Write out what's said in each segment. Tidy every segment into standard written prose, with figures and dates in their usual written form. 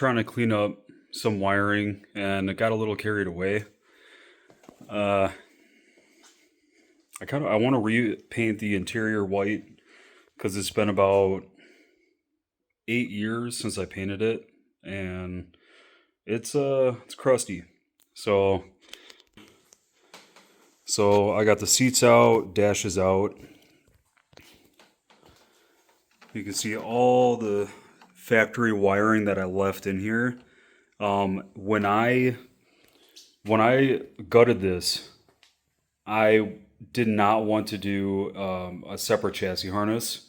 trying to clean up some wiring and it got a little carried away. Uh, I want to repaint the interior white because it's been about 8 years since I painted it, and it's crusty. So I got the seats out, dashes out. You can see all the factory wiring that I left in here. When I gutted this, I did not want to do a separate chassis harness,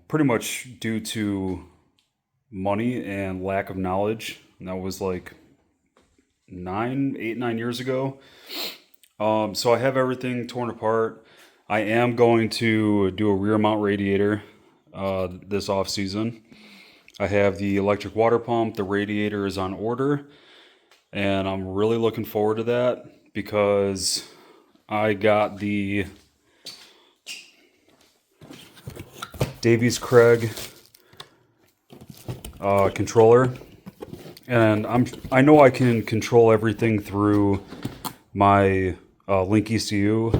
pretty much due to money and lack of knowledge. And that was like 9 years ago. So I have everything torn apart. I am going to do a rear mount radiator this off season. I have the electric water pump. The radiator is on order, and I'm really looking forward to that because I got the Davies Craig controller, and I know I can control everything through my Link ECU,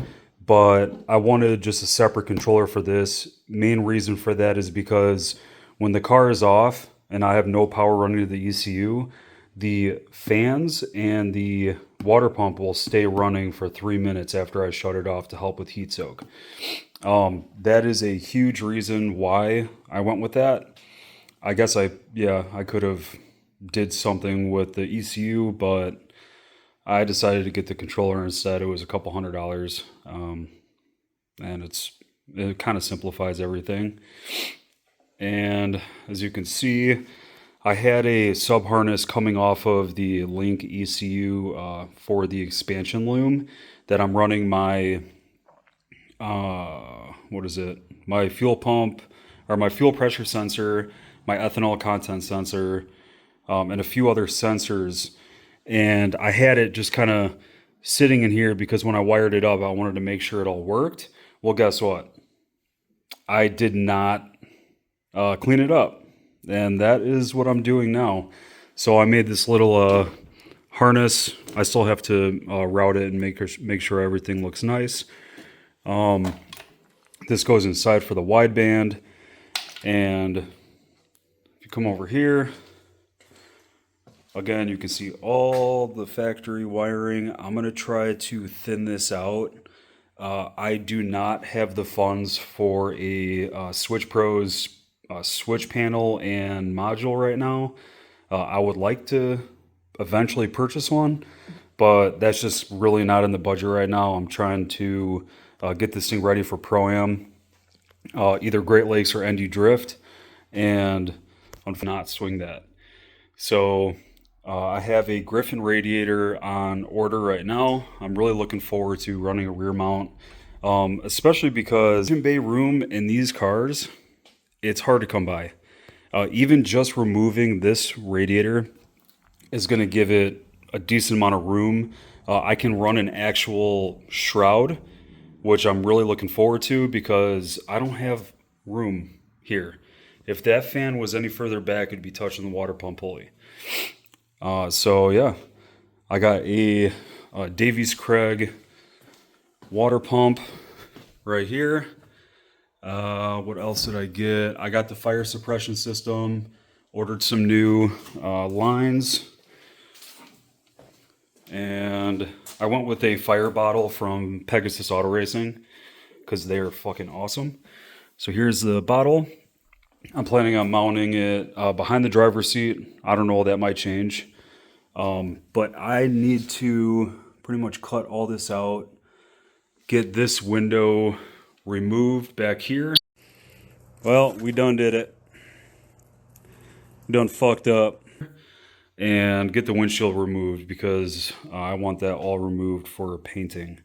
but I wanted just a separate controller for this. Main reason for that is because when the car is off and I have no power running to the ECU, the fans and the water pump will stay running for 3 minutes after I shut it off to help with heat soak. That is a huge reason why I went with that. I guess I could have did something with the ECU, but I decided to get the controller instead. It was a couple $100, and it kind of simplifies everything. And as you can see, I had a sub harness coming off of the Link ECU for the expansion loom that I'm running my my fuel pump, or my fuel pressure sensor, my ethanol content sensor, and a few other sensors. And I had it just kind of sitting in here because when I wired it up, I wanted to make sure it all worked. Well, guess what? I did not clean it up, and that is what I'm doing now. So I made this little harness. I still have to route it and make sure everything looks nice. This goes inside for the wideband, and if you come over here, again, you can see all the factory wiring. I'm going to try to thin this out. I do not have the funds for a Switch Pros switch panel and module right now. I would like to eventually purchase one, but that's just really not in the budget right now. I'm trying to get this thing ready for Pro-Am, either Great Lakes or ND Drift, and I'm not swing that. So I have a Griffin radiator on order right now. I'm really looking forward to running a rear mount, especially because engine bay room in these cars, it's hard to come by. Even just removing this radiator is going to give it a decent amount of room. I can run an actual shroud, which I'm really looking forward to because I don't have room here. If that fan was any further back, it'd be touching the water pump pulley. So yeah, I got a Davies Craig water pump right here. What else did I get? I got the fire suppression system, ordered some new lines, and I went with a fire bottle from Pegasus Auto Racing because they're fucking awesome. So here's the bottle. I'm planning on mounting it behind the driver's seat. I don't know, that might change. But I need to pretty much cut all this out, get this window removed back here. Well, we done did it. Done fucked up. And get the windshield removed because I want that all removed for painting.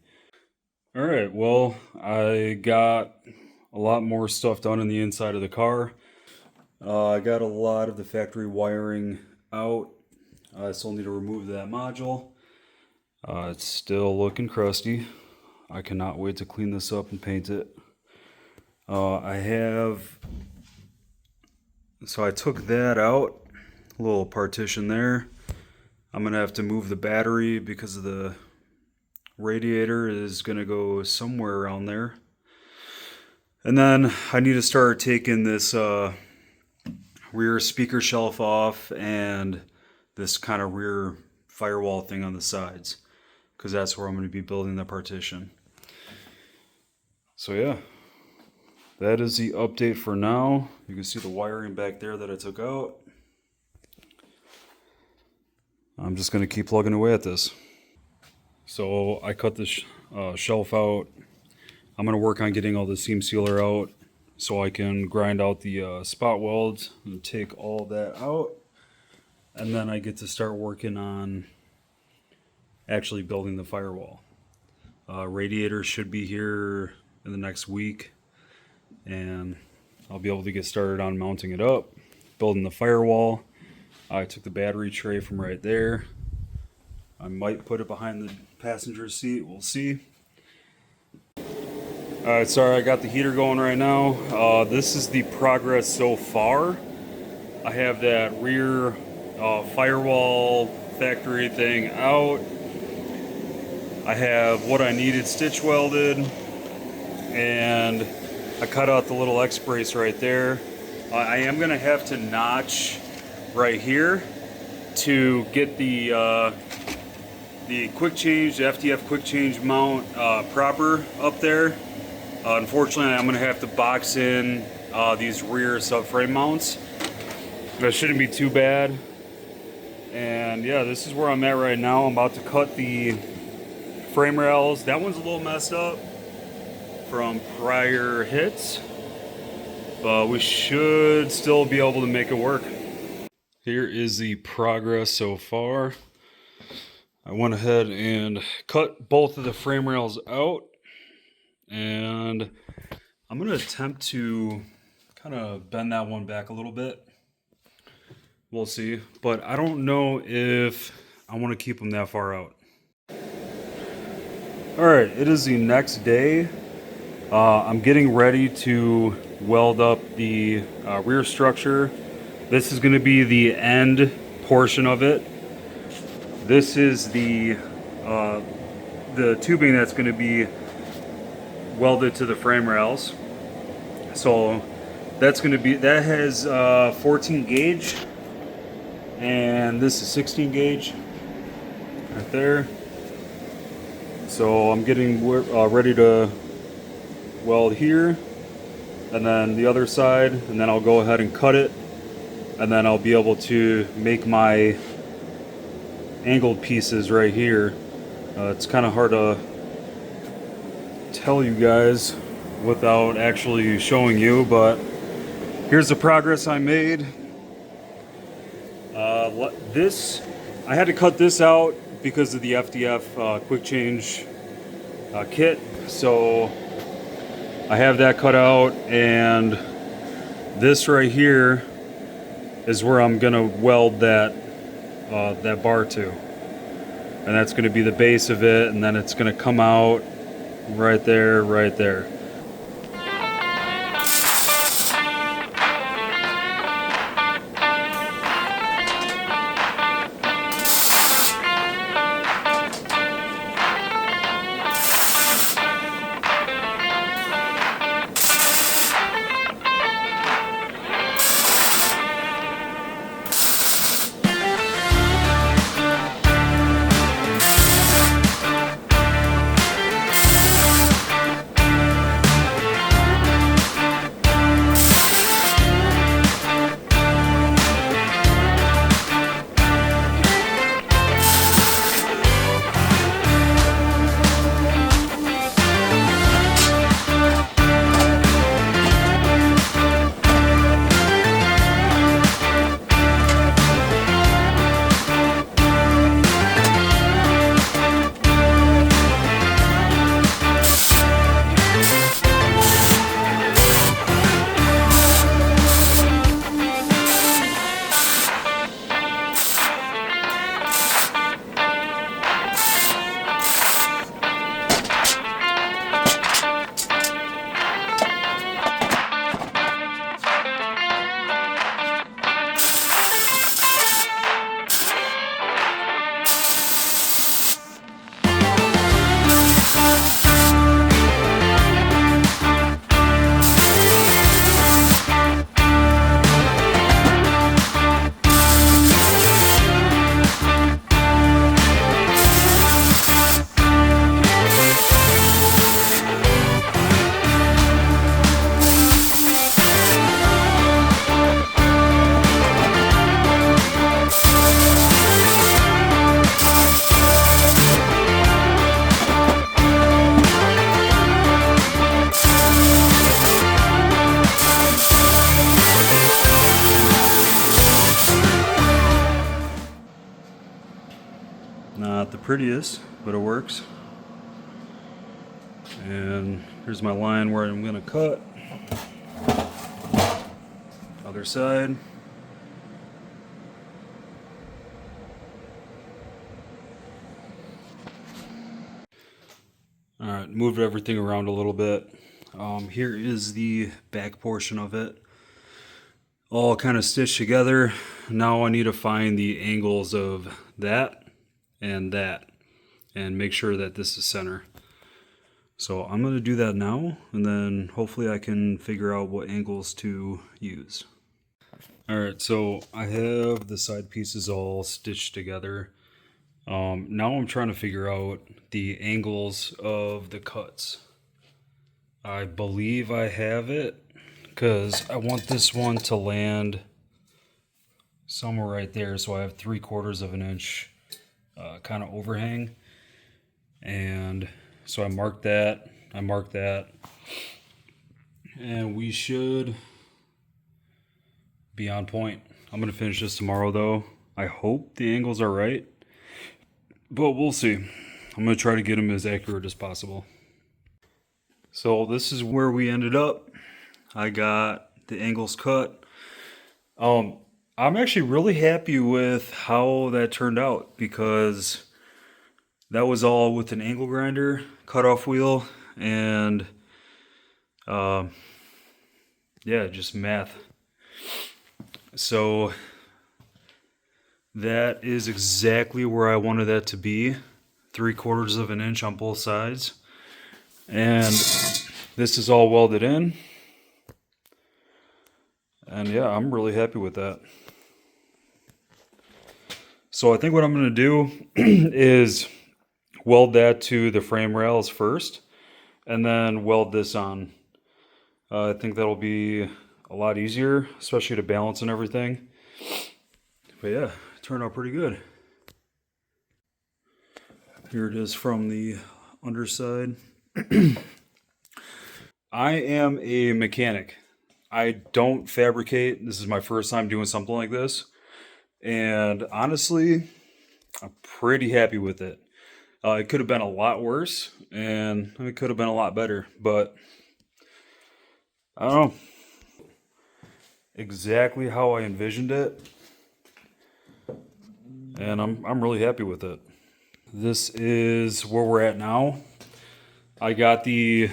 All right, well, I got a lot more stuff done in the inside of the car. I got a lot of the factory wiring out. I still need to remove that module. It's still looking crusty. I cannot wait to clean this up and paint it. So I took that out, little partition there. I'm gonna have to move the battery because of the radiator is gonna go somewhere around there. And then I need to start taking this rear speaker shelf off and this kind of rear firewall thing on the sides, because that's where I'm going to be building the partition. So yeah, that is the update for now. You can see the wiring back there that I took out. I'm just going to keep plugging away at this. So I cut this shelf out. I'm going to work on getting all the seam sealer out so I can grind out the spot welds and take all that out. And then I get to start working on actually building the firewall. Radiator should be here in the next week, and I'll be able to get started on mounting it up, building the firewall. I took the battery tray from right there. I might put it behind the passenger seat, we'll see. Alright, sorry, I got the heater going right now. This is the progress so far. I have that rear firewall factory thing out. I have what I needed stitch welded, and I cut out the little X brace right there. I am gonna have to notch right here to get the quick change, the FDF quick change mount proper up there. Unfortunately, I'm gonna have to box in these rear subframe mounts. That shouldn't be too bad. And yeah, this is where I'm at right now. I'm about to cut the frame rails. That one's a little messed up from prior hits, but we should still be able to make it work. Here is the progress so far. I went ahead and cut both of the frame rails out, and I'm going to attempt to kind of bend that one back a little bit. We'll see, but I don't know if I want to keep them that far out. All right, it is the next day. I'm getting ready to weld up the rear structure. This is going to be the end portion of it. This is the tubing that's going to be welded to the frame rails. So that's going to be, that has 14 gauge. And this is 16 gauge right there. So I'm getting ready to weld here, and then the other side, and then I'll go ahead and cut it, and then I'll be able to make my angled pieces right here. It's kind of hard to tell you guys without actually showing you, but here's the progress I made. This, I had to cut this out because of the FDF quick change kit, so I have that cut out, and this right here is where I'm gonna weld that that bar to, and that's gonna be the base of it, and then it's gonna come out right there, right there. prettiest, but it works. And here's my line where I'm gonna cut. Other side. Alright, moved everything around a little bit. Here is the back portion of it. All kind of stitched together. Now I need to find the angles of that and make sure that this is center. So I'm going to do that now, and then hopefully I can figure out what angles to use. Alright, so I have the side pieces all stitched together. Now I'm trying to figure out the angles of the cuts. I believe I have it, because I want this one to land somewhere right there, so I have 3/4 of an inch kind of overhang. And so I marked that, and we should be on point. I'm going to finish this tomorrow though. I hope the angles are right, but we'll see. I'm going to try to get them as accurate as possible. So this is where we ended up. I got the angles cut. I'm actually really happy with how that turned out, because that was all with an angle grinder, cutoff wheel, and yeah, just math. So that is exactly where I wanted that to be, 3/4 of an inch on both sides. And this is all welded in. And yeah, I'm really happy with that. So I think what I'm going to do is weld that to the frame rails first, and then weld this on. I think that'll be a lot easier, especially to balance and everything. But yeah, it turned out pretty good. Here it is from the underside. I am a mechanic. I don't fabricate. This is my first time doing something like this. And honestly, I'm pretty happy with it. It could have been a lot worse, and it could have been a lot better, but I don't know. Exactly how I envisioned it, and I'm really happy with it. This is where we're at now. I got the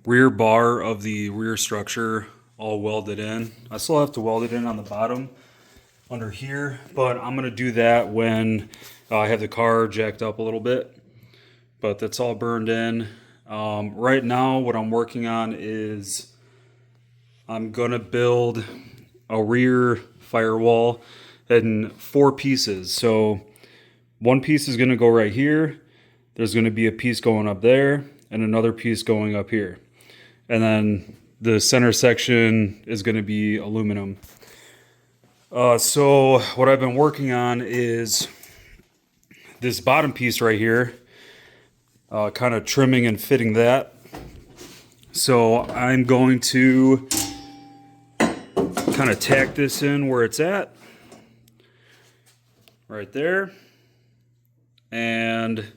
rear bar of the rear structure all welded in. I still have to weld it in on the bottom under here, but I'm gonna do that when I have the car jacked up a little bit. But that's all burned in. Right now what I'm working on is I'm gonna build a rear firewall in 4 pieces. So one piece is gonna go right here. There's gonna be a piece going up there and another piece going up here. And then the center section is gonna be aluminum. So what I've been working on is this bottom piece right here, kind of trimming and fitting that. So I'm going to kind of tack this in where it's at, right there. And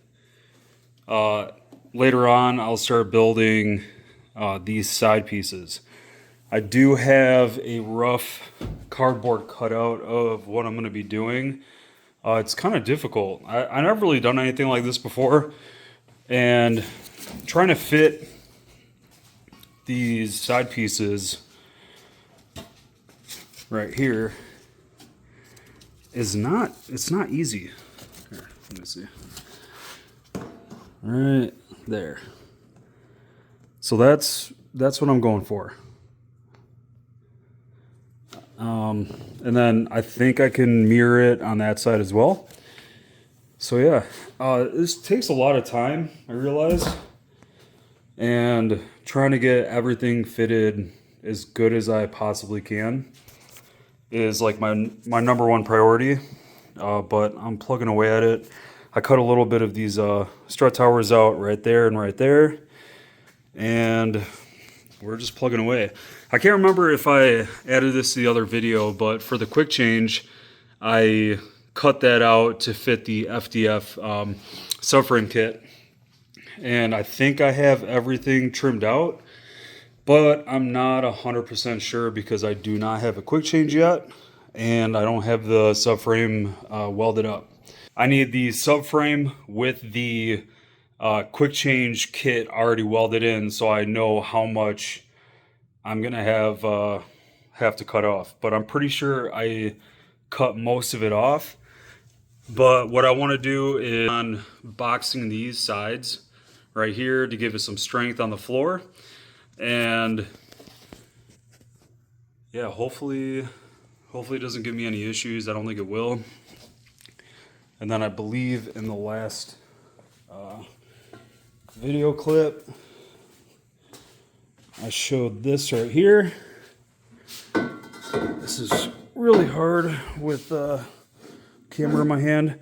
later on, I'll start building these side pieces. I do have a rough cardboard cutout of what I'm going to be doing. It's kind of difficult. I've never really done anything like this before, and trying to fit these side pieces right here is not easy. Here, let me see. Right there. So that's what I'm going for. And then I think I can mirror it on that side as well. So yeah, this takes a lot of time, I realize, and trying to get everything fitted as good as I possibly can is like my number one priority. But I'm plugging away at it. I cut a little bit of these strut towers out right there and right there, and we're just plugging away. I can't remember if I added this to the other video, but for the quick change, I cut that out to fit the FDF subframe kit. And I think I have everything trimmed out, but I'm not 100% sure because I do not have a quick change yet, and I don't have the subframe welded up. I need the subframe with the quick change kit already welded in, so I know how much I'm gonna have to cut off. But I'm pretty sure I cut most of it off. But what I want to do is unboxing these sides right here to give it some strength on the floor, and yeah, hopefully it doesn't give me any issues. I don't think it will. And then I believe in the last video clip I showed this right here. This is really hard with camera in my hand,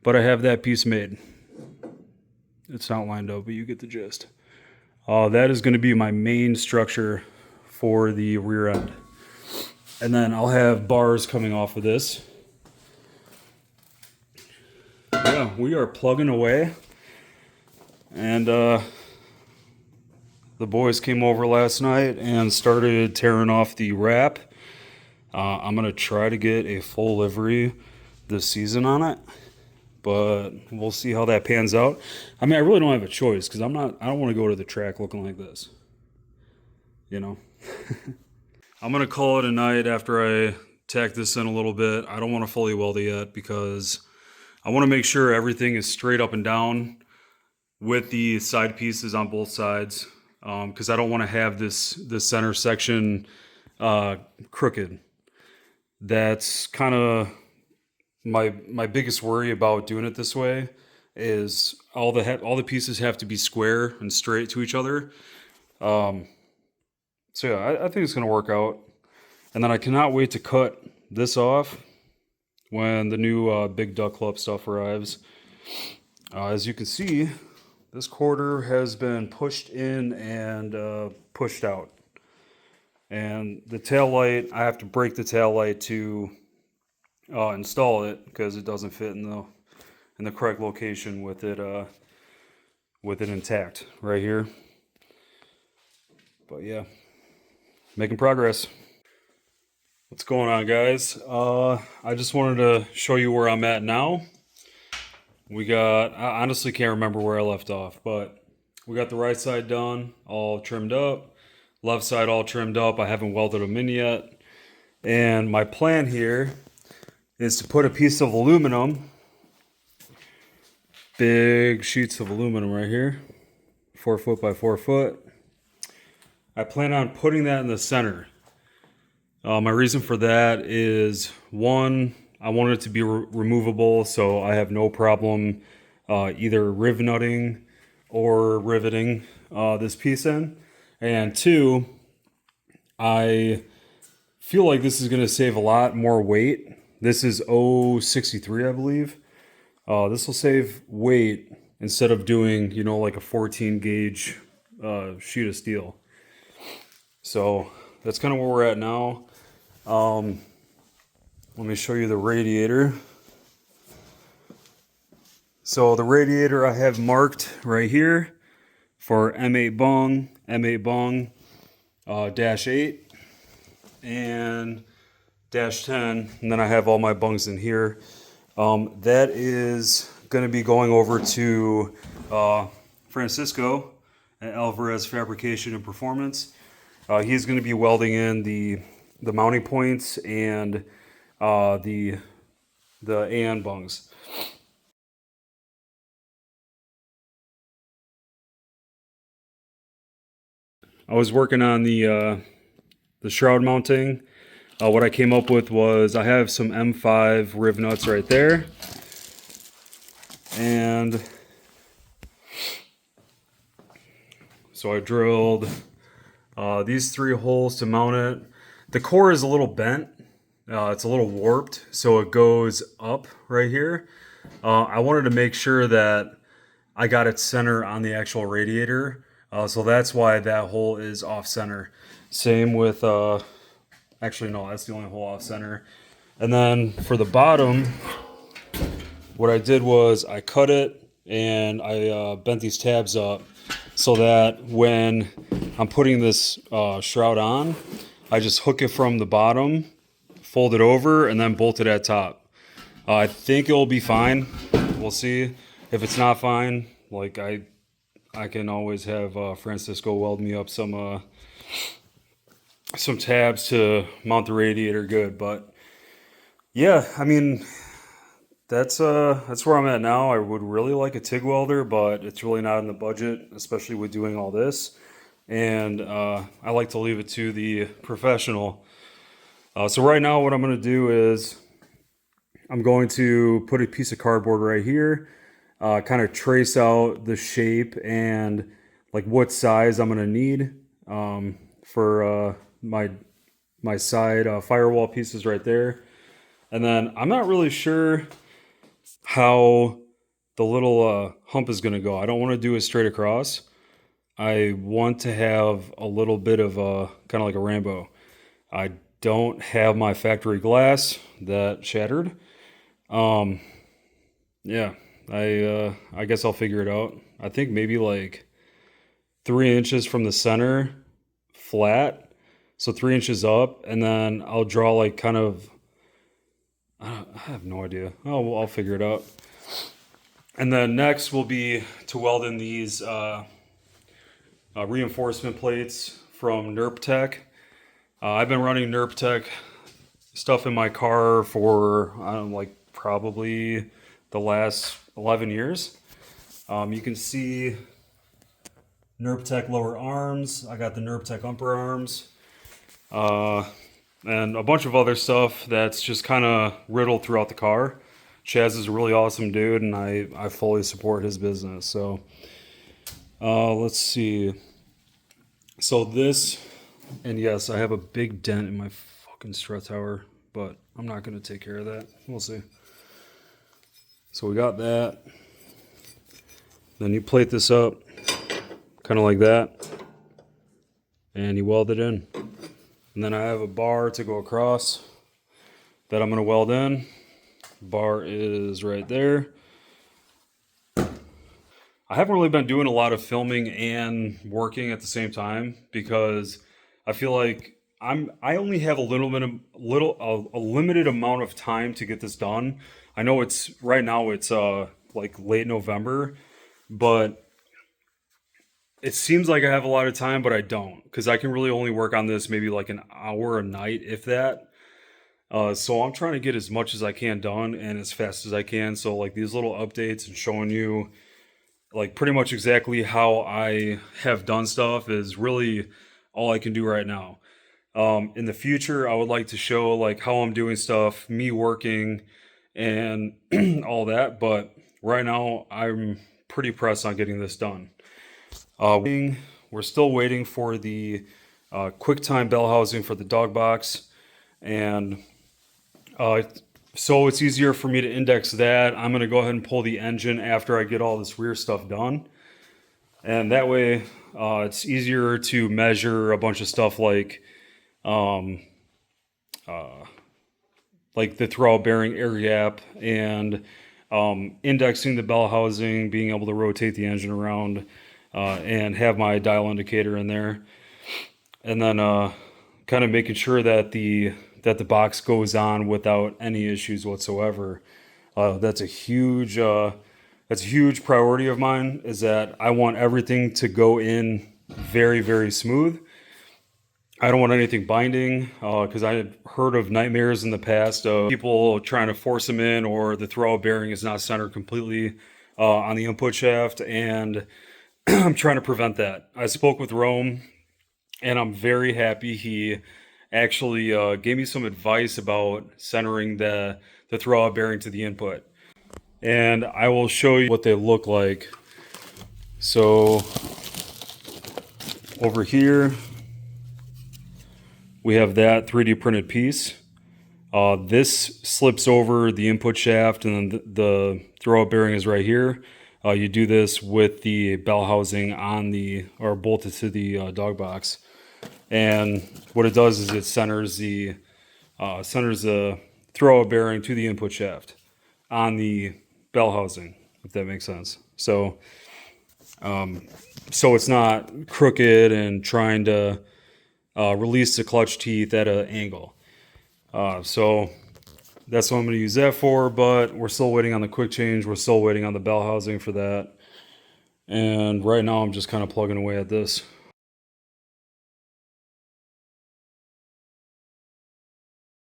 but I have that piece made. It's not lined up, but you get the gist. That is going to be my main structure for the rear end. And then I'll have bars coming off of this. Yeah, we are plugging away. And the boys came over last night and started tearing off the wrap. I'm going to try to get a full livery this season on it, but we'll see how that pans out. I mean, I really don't have a choice because I don't want to go to the track looking like this, you know. I'm going to call it a night after I tack this in a little bit. I don't want to fully weld it yet because I want to make sure everything is straight up and down with the side pieces on both sides, because I don't want to have this center section crooked. That's kind of my biggest worry about doing it this way, is all the pieces have to be square and straight to each other. So yeah, I think it's gonna work out. And then I cannot wait to cut this off when the new big duck club stuff arrives. As you can see, this quarter has been pushed in and pushed out. And the tail light, I have to break the tail light to install it because it doesn't fit in the correct location with it intact right here. But yeah, making progress. What's going on, guys? I just wanted to show you where I'm at now. I honestly can't remember where I left off, but we got the right side done, all trimmed up. Left side all trimmed up. I haven't welded them in yet. And my plan here is to put a piece of aluminum, big sheets of aluminum right here, 4 foot by 4 foot. I plan on putting that in the center. My reason for that is, one, I want it to be removable, so I have no problem either nutting or riveting this piece in. And two, I feel like this is going to save a lot more weight. This is 063, I believe. This will save weight instead of doing, like a 14 gauge sheet of steel. So that's kind of where we're at now. Let me show you the radiator. So the radiator I have marked right here for M8 bung, -8 and -10, and then I have all my bungs in here. That is going to be going over to Francisco at Alvarez Fabrication and Performance. He's going to be welding in the mounting points and the AN bungs. I was working on the shroud mounting. What I came up with was I have some M5 riv nuts right there, and so I drilled these 3 holes to mount it. The core is a little bent. It's a little warped, so it goes up right here. I wanted to make sure that I got it center on the actual radiator. So that's why that hole is off center. Same with, actually no, that's the only hole off center. And then for the bottom, what I did was I cut it and I bent these tabs up so that when I'm putting this shroud on, I just hook it from the bottom, fold it over, and then bolt it at top. I think it will be fine. We'll see. If it's not fine, like I can always have Francisco weld me up some tabs to mount the radiator good. But yeah, I mean that's where I'm at now. I would really like a TIG welder, but it's really not in the budget, especially with doing all this. And I like to leave it to the professional. So right now, what I'm going to do is I'm going to put a piece of cardboard right here, kind of trace out the shape and like what size I'm going to need for my side firewall pieces right there. And then I'm not really sure how the little hump is going to go. I don't want to do it straight across. I want to have a little bit of a kind of like a rainbow. I don't have my factory glass that shattered. Yeah, I guess I'll figure it out. I think maybe like 3 inches from the center flat, so 3 inches up, and then I'll draw like kind of. I have no idea. Oh, well, I'll figure it out. And then next will be to weld in these reinforcement plates from NerpTech. I've been running NerpTech stuff in my car for like probably the last 11 years. You can see NerpTech lower arms. I got the NerpTech upper arms. And a bunch of other stuff that's just kind of riddled throughout the car. Chaz is a really awesome dude, and I fully support his business. So let's see. So this, and yes, I have a big dent in my fucking strut tower, but I'm not going to take care of that. We'll see. So we got that. Then you plate this up, kind of like that, and you weld it in. And then I have a bar to go across that I'm going to weld in. Bar is right there. I haven't really been doing a lot of filming and working at the same time because I feel like I only have a limited amount of time to get this done. I know it's right now it's like late November, but it seems like I have a lot of time, but I don't, because I can really only work on this maybe like an hour a night, if that. So I'm trying to get as much as I can done and as fast as I can. So like these little updates and showing you like pretty much exactly how I have done stuff is really all I can do right now. In the future, I would like to show like how I'm doing stuff, me working and all that. But right now I'm pretty pressed on getting this done. We're still waiting for the QuickTime bell housing for the dog box, and so it's easier for me to index that. I'm going to go ahead and pull the engine after I get all this rear stuff done, and that way it's easier to measure a bunch of stuff like the throwout bearing air gap and indexing the bell housing, being able to rotate the engine around. And have my dial indicator in there, and then kind of making sure that the box goes on without any issues whatsoever. That's a huge priority of mine, is that I want everything to go in very, very smooth. I don't want anything binding, because I had heard of nightmares in the past of people trying to force them in, or the throwout bearing is not centered completely on the input shaft, and I'm trying to prevent that. I spoke with Rome, and I'm very happy he actually gave me some advice about centering the throwout bearing to the input. And I will show you what they look like. So over here, we have that 3D printed piece. This slips over the input shaft, and then the throwout bearing is right here. You do this with the bell housing on or bolted to the dog box, and what it does is it centers the throwout bearing to the input shaft on the bell housing, if that makes sense. So it's not crooked and trying to release the clutch teeth at an angle. So that's what I'm going to use that for, but we're still waiting on the quick change. We're still waiting on the bell housing for that. And right now I'm just kind of plugging away at this.